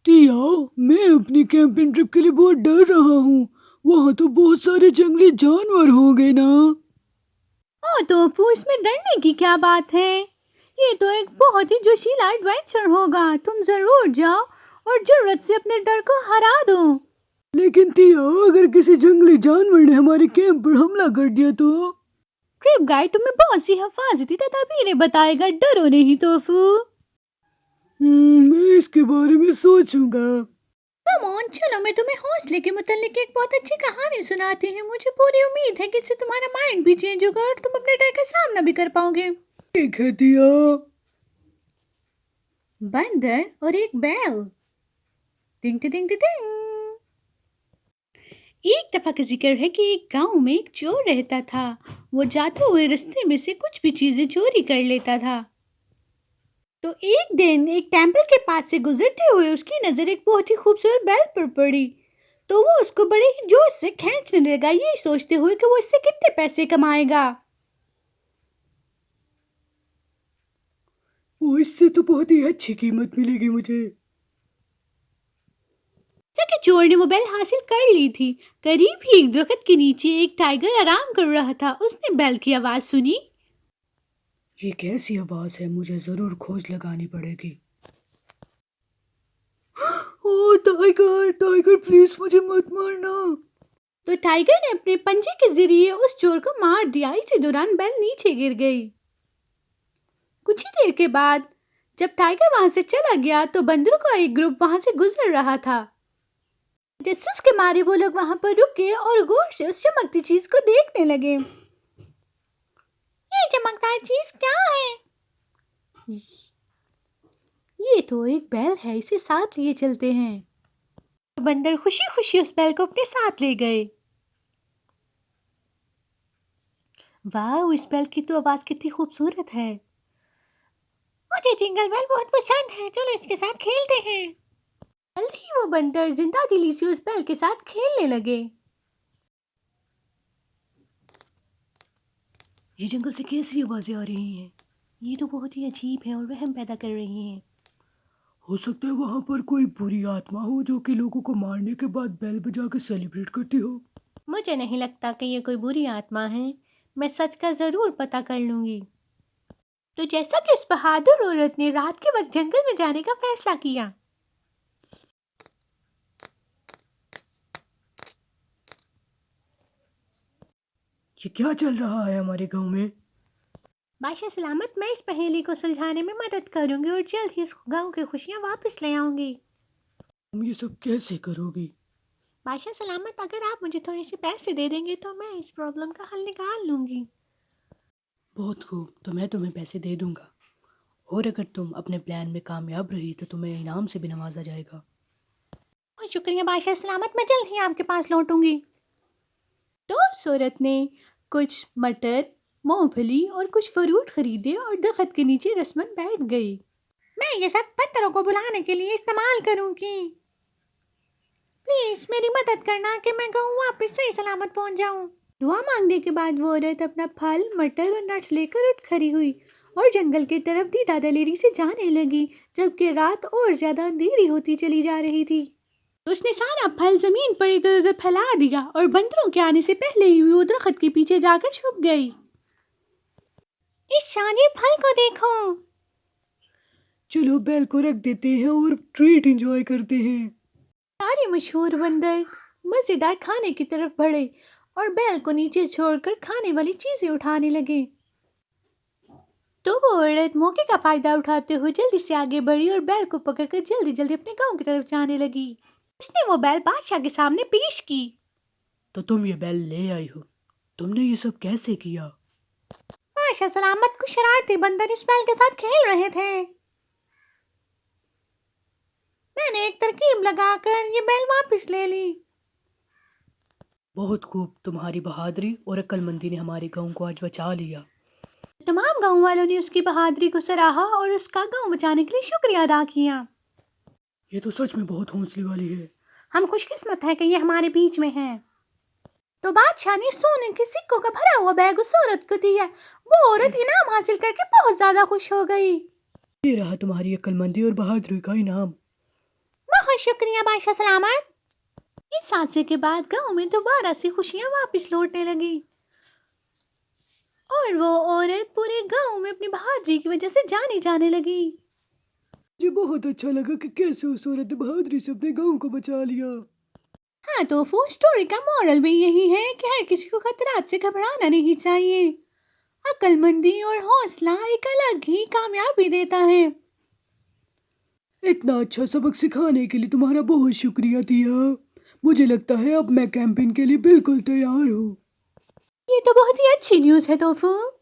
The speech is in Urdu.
تیا، میں اپنی کیمپنگ ٹرپ کے لیے بہت ڈر رہا ہوں. وہاں تو بہت سارے جنگلی جانور ہوں گے نا. توفو، اس میں ڈرنے کی کیا بات ہے؟ یہ تو ایک بہت ہی جوشیلا ایڈونچر ہوگا. تم ضرور جاؤ اور جرأت سے اپنے ڈر کو ہرا دو. لیکن تیا، اگر کسی جنگلی جانور نے ہمارے کیمپ پر حملہ کر دیا تو؟ ٹرپ گائیڈ تمہیں بہت سی حفاظتی تدابیریں بتائے گا. ڈرو نہیں توفو. میں اس کے بارے میں سوچوں گا. کم آن، چلو میں تمہیں حوصلے کے متعلق ایک بہت اچھی کہانی سناتی ہوں. مجھے پوری امید ہے کہ اس سے تمہارا مائنڈ بھی چینج ہوگا اور تم اپنے ڈر کا سامنا بھی کر پاؤ گے. ٹھیک ہے تیا. بندر اور ایک بیل. ٹنگ ٹنگ ٹنگ. ایک دفعہ کا ذکر ہے کہ ایک گاؤں میں ایک چور رہتا تھا. وہ جاتے ہوئے رستے میں سے کچھ بھی چیزیں چوری کر لیتا تھا. تو ایک دن ایک ٹیمپل کے پاس سے گزرتے ہوئے اس کی نظر ایک بہت ہی خوبصورت بیل پر پڑی. تو وہ اس کو بڑے ہی جوش سے کھینچنے لگا، یہ سوچتے ہوئے کہ وہ اس سے کتنے پیسے کمائے گا. اس سے تو بہت ہی اچھی قیمت ملے گی مجھے. جیسا کہ چور نے وہ بیل حاصل کر لی تھی، قریب ہی ایک درخت کے نیچے ایک ٹائیگر آرام کر رہا تھا. اس نے بیل کی آواز سنی. یہ کیسی آواز ہے؟ مجھے ضرور کھوج لگانی پڑے گی. اوہ ٹائیگر، ٹائیگر پلیز مجھے مت مارنا. تو ٹائیگر نے اپنے پنجے کے ذریعے اس چور کو مار دیا. اسی دوران بیل نیچے گر گئی. کچھ ہی دیر کے بعد جب ٹائیگر وہاں سے چلا گیا تو بندروں کا ایک گروپ وہاں سے گزر رہا تھا. جسوس کے مارے وہ لوگ وہاں پر رکے اور غور سے اس چمکتی چیز کو دیکھنے لگے. یہ چمکدار چیز کیا ہے؟ یہ تو ایک بیل ہے، اسے ساتھ لیے چلتے ہیں. بندر خوشی خوشی اس بیل کو اپنے ساتھ لے گئے. واو، اس بیل کی تو آواز کتنی خوبصورت ہے. مجھے جنگل بیل بہت پسند ہے، چلو اس کے ساتھ کھیلتے ہیں. جلد ہی وہ بندر زندہ دلی سے اس بیل کے ساتھ کھیلنے لگے. یہ جنگل سے کیسی آوازیں آ رہی ہیں؟ یہ تو بہت ہی عجیب ہے اور وہم پیدا کر رہی ہیں. ہو سکتا ہے وہاں پر کوئی بری آتما ہو جو کہ لوگوں کو مارنے کے بعد بیل بجا کے سیلیبریٹ کرتی ہو. مجھے نہیں لگتا کہ یہ کوئی بری آتما ہے. میں سچ کا ضرور پتہ کر لوں گی. تو جیسا کہ اس بہادر عورت نے رات کے وقت جنگل میں جانے کا فیصلہ کیا. یہ کیا چل رہا ہے ہمارے گاؤں میں؟ بادشاہ سلامت، میں اس پہیلی کو سلجھانے میں مدد کروں گی اور جلد ہی اس گاؤں کی خوشیاں واپس لے آؤں گی. تم یہ سب کیسے کرو گی؟ بادشاہ سلامت، اگر آپ مجھے تھوڑے سے پیسے دے دیں گے تو میں اس پرابلم کا حل نکال لوں گی. بہت خوب، تو میں تمہیں پیسے دے دوں گا، اور اگر تم اپنے پلان میں کامیاب رہی تو تمہیں انعام سے بھی نوازا جائے گا. بہت شکریہ بادشاہ سلامت، میں جلد ہی آپ کے پاس لوٹوں گی. تو صورت نے کچھ مٹر، مونگ پھلی اور کچھ فروٹ خریدے اور درخت کے نیچے رسمن بیٹھ گئی. میں یہ سب بندروں کو بلانے کے لیے استعمال کروں گی. پلیز میری مدد کرنا کہ میں گاؤں واپس صحیح سلامت پہنچ جاؤں. دعا مانگنے کے بعد وہ عورت اپنا پھل، مٹر اور نٹس لے کر اٹھ کھڑی ہوئی اور جنگل کی طرف دیدہ دلیری سے جانے لگی، جبکہ رات اور زیادہ اندھیری ہوتی چلی جا رہی تھی. اس نے سارا پھل زمین پر ادھر ادھر پھیلا دیا اور بندروں کے آنے سے پہلے ہی وہ درخت کے پیچھے جا کر چھپ گئی. اس سارے پھل کو دیکھو. چلو بیل کو رکھ دیتے ہیں اور ٹریٹ انجوائے کرتے ہیں. سارے مشہور بندر مزیدار کھانے کی طرف بڑھے اور بیل کو نیچے چھوڑ کر کھانے والی چیزیں اٹھانے لگے. تو وہ عورت موقع کا فائدہ اٹھاتے ہوئے جلدی سے آگے بڑھی اور بیل کو پکڑ کر جلدی جلدی اپنے گاؤں کی طرف جانے لگی. اس نے وہ بیل بادشاہ کے سامنے پیش کی. تو تم یہ بیل لے آئی ہو، تم نے یہ سب کیسے کیا؟ بادشاہ سلامت، کو شرارتی بندر اس بیل کے ساتھ کھیل رہے تھے. میں نے ایک ترکیب لگا کر یہ بیل واپس لے لی. بہت خوب، تمہاری بہادری اور عقل مندی نے ہمارے گاؤں کو آج بچا لیا. تمام گاؤں والوں نے اس کی بہادری کو سراہا اور اس کا گاؤں بچانے کے لیے شکریہ ادا کیا. یہ تو سچ میں بہت حوصلے والی ہے. ہم خوش قسمت ہیں کہ یہ ہمارے بیچ میں ہے. تو بادشاہ نے سونے کے سکوں کا بھرا ہوا بیگ اس عورت کو دیا. وہ عورت انعام حاصل کر کے بہت زیادہ خوش ہو گئی. یہ رہا تمہاری عقل مندی اور بہادری کا انعام. بہت شکریہ بادشاہ سلامت۔ اس حادثے کے بعد گاؤں میں دوبارہ سے خوشیاں واپس لوٹنے لگی اور وہ عورت پورے گاؤں میں اپنی بہادری کی وجہ سے جانی جانے لگی۔ مجھے بہت اچھا لگا کہ کیسے اس عورت نے بہادری سے اپنے گاؤں کو بچا لیا۔ ہاں تو اسٹوری کا مورل بھی یہی ہے کہ ہر کسی کو خطرات سے گھبرانا نہیں چاہیے۔ عقل مندی اور حوصلہ ایک الگ ہی کامیابی دیتا ہے۔ اتنا اچھا سبق سکھانے کے لیے تمہارا بہت شکریہ تیا۔ مجھے لگتا ہے اب میں کیمپین کے لیے بالکل تیار ہوں۔ یہ تو بہت ہی اچھی نیوز ہے توفو۔